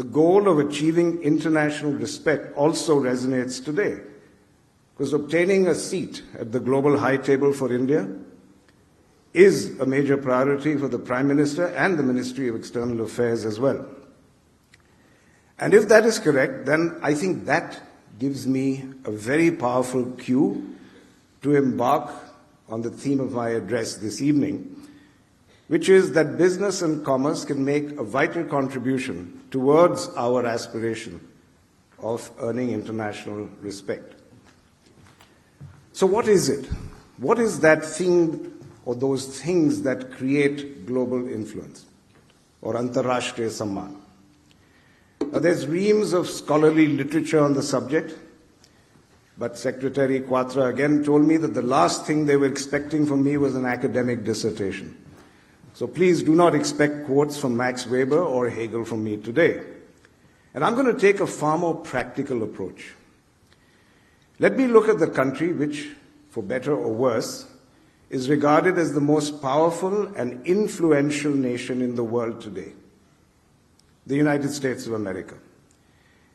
the goal of achieving international respect also resonates today, because obtaining a seat at the global high table for India is a major priority for the Prime Minister and the Ministry of External Affairs as well. And if that is correct, then I think that gives me a very powerful cue to embark on the theme of my address this evening, which is that business and commerce can make a vital contribution towards our aspiration of earning international respect. So what is it? What is that thing or those things that create global influence, or Antarrashtriya Samman? Now, there's reams of scholarly literature on the subject, but Secretary Quatra again told me that the last thing they were expecting from me was an academic dissertation. So please do not expect quotes from Max Weber or Hegel from me today. And I'm going to take a far more practical approach. Let me look at the country which, for better or worse, is regarded as the most powerful and influential nation in the world today, the United States of America.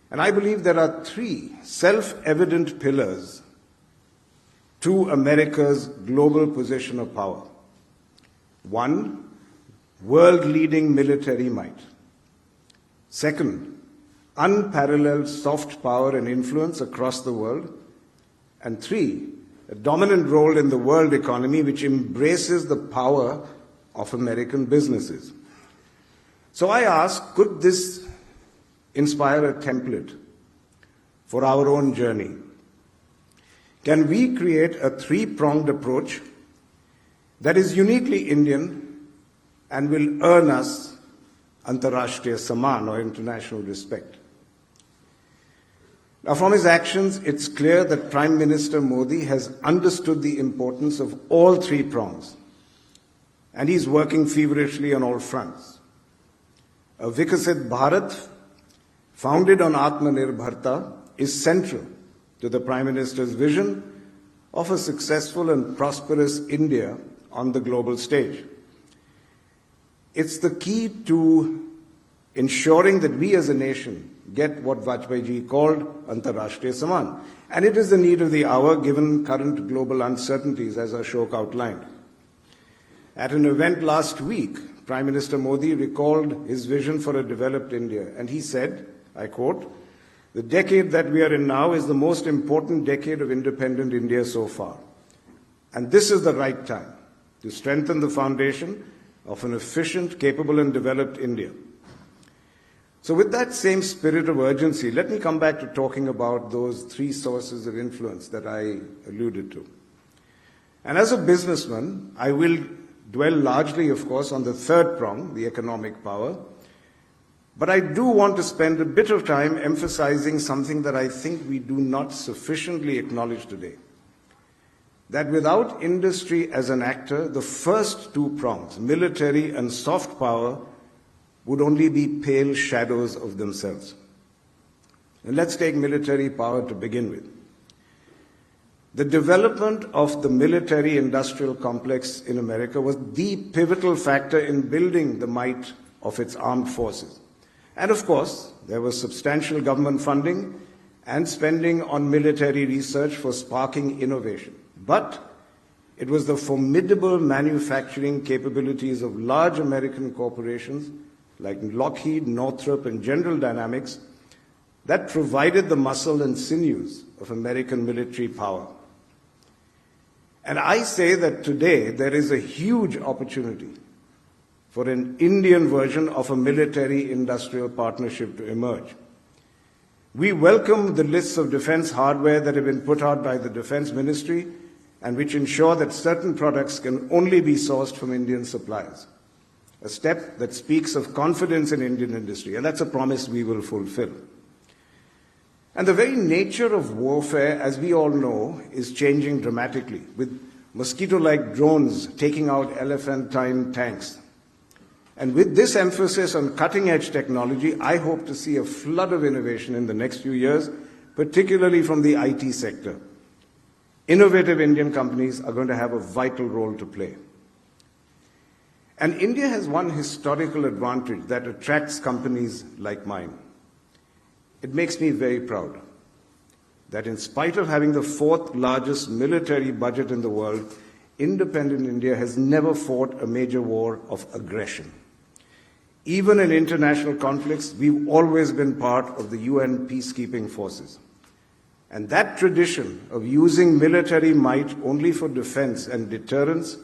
And I believe there are three self-evident pillars to America's global position of power. One, world-leading military might. Second, unparalleled soft power and influence across the world. And three, a dominant role in the world economy which embraces the power of American businesses. So I ask, could this inspire a template for our own journey? Can we create a three-pronged approach that is uniquely Indian and will earn us Antarrashtriya Samman, or international respect? Now, from his actions, it's clear that Prime Minister Modi has understood the importance of all three prongs, and he's working feverishly on all fronts. A Vikasit Bharat, founded on Atmanirbharta, is central to the Prime Minister's vision of a successful and prosperous India on the global stage. It's the key to ensuring that we as a nation get what Vajpayee called Antarrashtriya Samman. And it is the need of the hour given current global uncertainties, as Ashok outlined. At an event last week, Prime Minister Modi recalled his vision for a developed India. And he said, I quote, "The decade that we are in now is the most important decade of independent India so far. And this is the right time to strengthen the foundation of an efficient, capable, and developed India." So with that same spirit of urgency, let me come back to talking about those three sources of influence that I alluded to. And as a businessman, I will dwell largely, of course, on the third prong, the economic power. But I do want to spend a bit of time emphasizing something that I think we do not sufficiently acknowledge today. That without industry as an actor, the first two prongs, military and soft power, would only be pale shadows of themselves. And let's take military power to begin with. The development of the military-industrial complex in America was the pivotal factor in building the might of its armed forces. And of course, there was substantial government funding and spending on military research for sparking innovation. But it was the formidable manufacturing capabilities of large American corporations like Lockheed, Northrop, and General Dynamics that provided the muscle and sinews of American military power. And I say that today there is a huge opportunity for an Indian version of a military-industrial partnership to emerge. We welcome the lists of defense hardware that have been put out by the Defense Ministry and which ensure that certain products can only be sourced from Indian suppliers. A step that speaks of confidence in Indian industry, and that's a promise we will fulfill. And the very nature of warfare, as we all know, is changing dramatically, with mosquito-like drones taking out elephantine tanks. And with this emphasis on cutting-edge technology, I hope to see a flood of innovation in the next few years, particularly from the IT sector. Innovative Indian companies are going to have a vital role to play. And India has one historical advantage that attracts companies like mine. It makes me very proud that in spite of having the fourth largest military budget in the world, independent India has never fought a major war of aggression. Even in international conflicts, we've always been part of the UN peacekeeping forces. And that tradition of using military might only for defense and deterrence,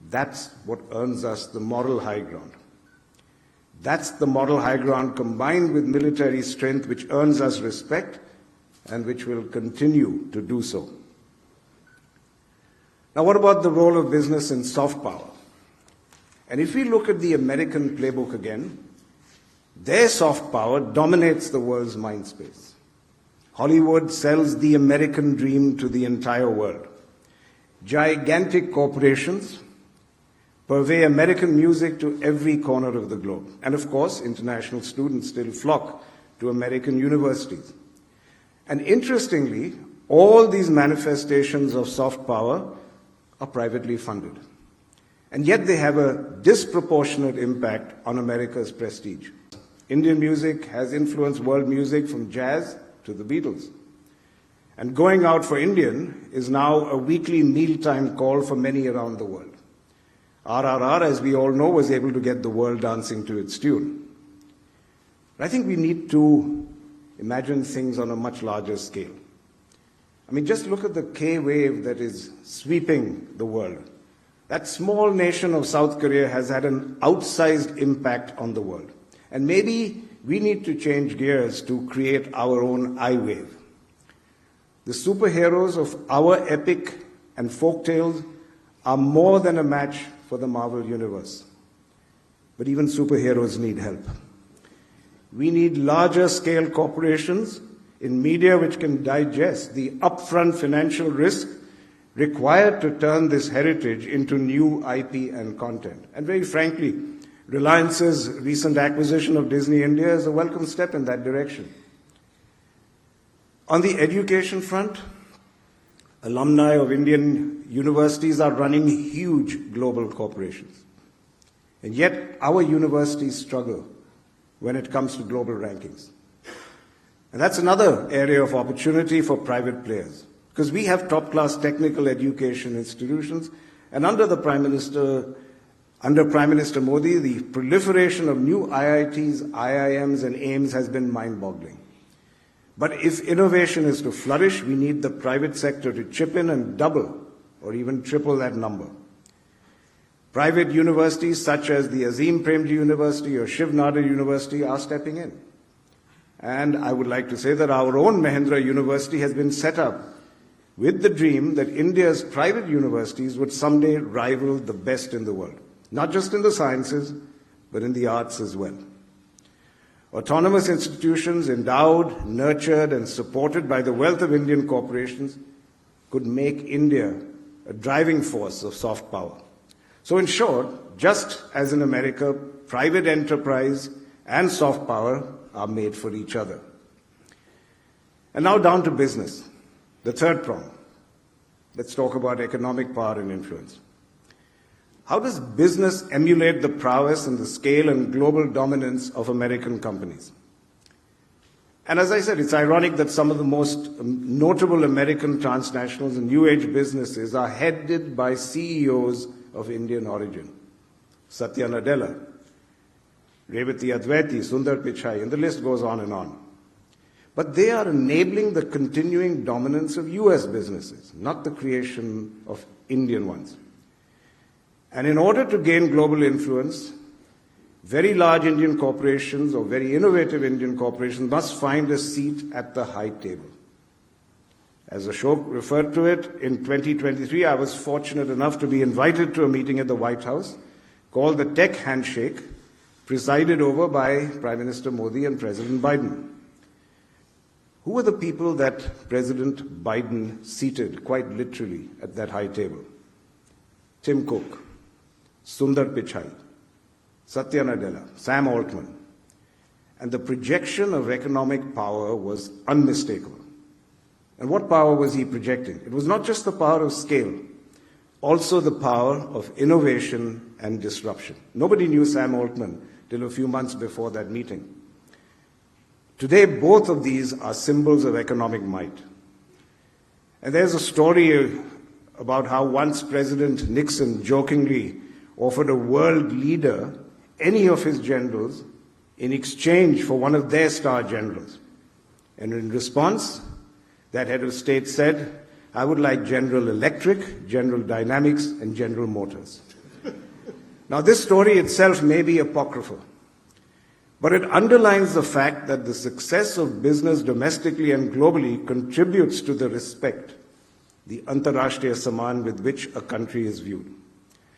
that's what earns us the moral high ground. That's the moral high ground combined with military strength which earns us respect and which will continue to do so. Now, what about the role of business in soft power? And if we look at the American playbook again, their soft power dominates the world's mind space. Hollywood sells the American dream to the entire world. Gigantic corporations purvey American music to every corner of the globe. And of course, international students still flock to American universities. And interestingly, all these manifestations of soft power are privately funded. And yet they have a disproportionate impact on America's prestige. Indian music has influenced world music from jazz to the Beatles. And going out for Indian is now a weekly mealtime call for many around the world. RRR, as we all know, was able to get the world dancing to its tune. But I think we need to imagine things on a much larger scale. I mean, just look at the K wave that is sweeping the world. That small nation of South Korea has had an outsized impact on the world. And maybe we need to change gears to create our own I wave. The superheroes of our epic and folktales are more than a match for the Marvel Universe. But even superheroes need help. We need larger scale corporations in media which can digest the upfront financial risk required to turn this heritage into new IP and content. And very frankly, Reliance's recent acquisition of Disney India is a welcome step in that direction. On the education front, alumni of Indian universities are running huge global corporations. And yet our universities struggle when it comes to global rankings. And that's another area of opportunity for private players, because we have top-class technical education institutions, and under Prime Minister Modi, the proliferation of new IITs, IIMs, and AIMS has been mind-boggling. But if innovation is to flourish, we need the private sector to chip in and double or even triple that number. Private universities such as the Azim Premji University or Shiv Nadar University are stepping in. And I would like to say that our own Mahindra University has been set up with the dream that India's private universities would someday rival the best in the world, not just in the sciences, but in the arts as well. Autonomous institutions endowed, nurtured, and supported by the wealth of Indian corporations could make India a driving force of soft power. So in short, just as in America, private enterprise and soft power are made for each other. And now down to business, the third prong. Let's talk about economic power and influence. How does business emulate the prowess and the scale and global dominance of American companies? And as I said, it's ironic that some of the most notable American transnationals and new age businesses are headed by CEOs of Indian origin. Satya Nadella, Revati Advaiti, Sundar Pichai, and the list goes on and on. But they are enabling the continuing dominance of US businesses, not the creation of Indian ones. And in order to gain global influence, very large Indian corporations or very innovative Indian corporations must find a seat at the high table. As Ashok referred to it, in 2023, I was fortunate enough to be invited to a meeting at the White House called the Tech Handshake, presided over by Prime Minister Modi and President Biden. Who were the people that President Biden seated, quite literally, at that high table? Tim Cook, Sundar Pichai, Satya Nadella, Sam Altman. And the projection of economic power was unmistakable. And what power was he projecting? It was not just the power of scale, also the power of innovation and disruption. Nobody knew Sam Altman till a few months before that meeting. Today, both of these are symbols of economic might. And there's a story about how once President Nixon jokingly offered a world leader any of his generals in exchange for one of their star generals. And in response, that head of state said, "I would like General Electric, General Dynamics, and General Motors." Now, this story itself may be apocryphal, but it underlines the fact that the success of business domestically and globally contributes to the respect, the Antarrashtriya Samman with which a country is viewed.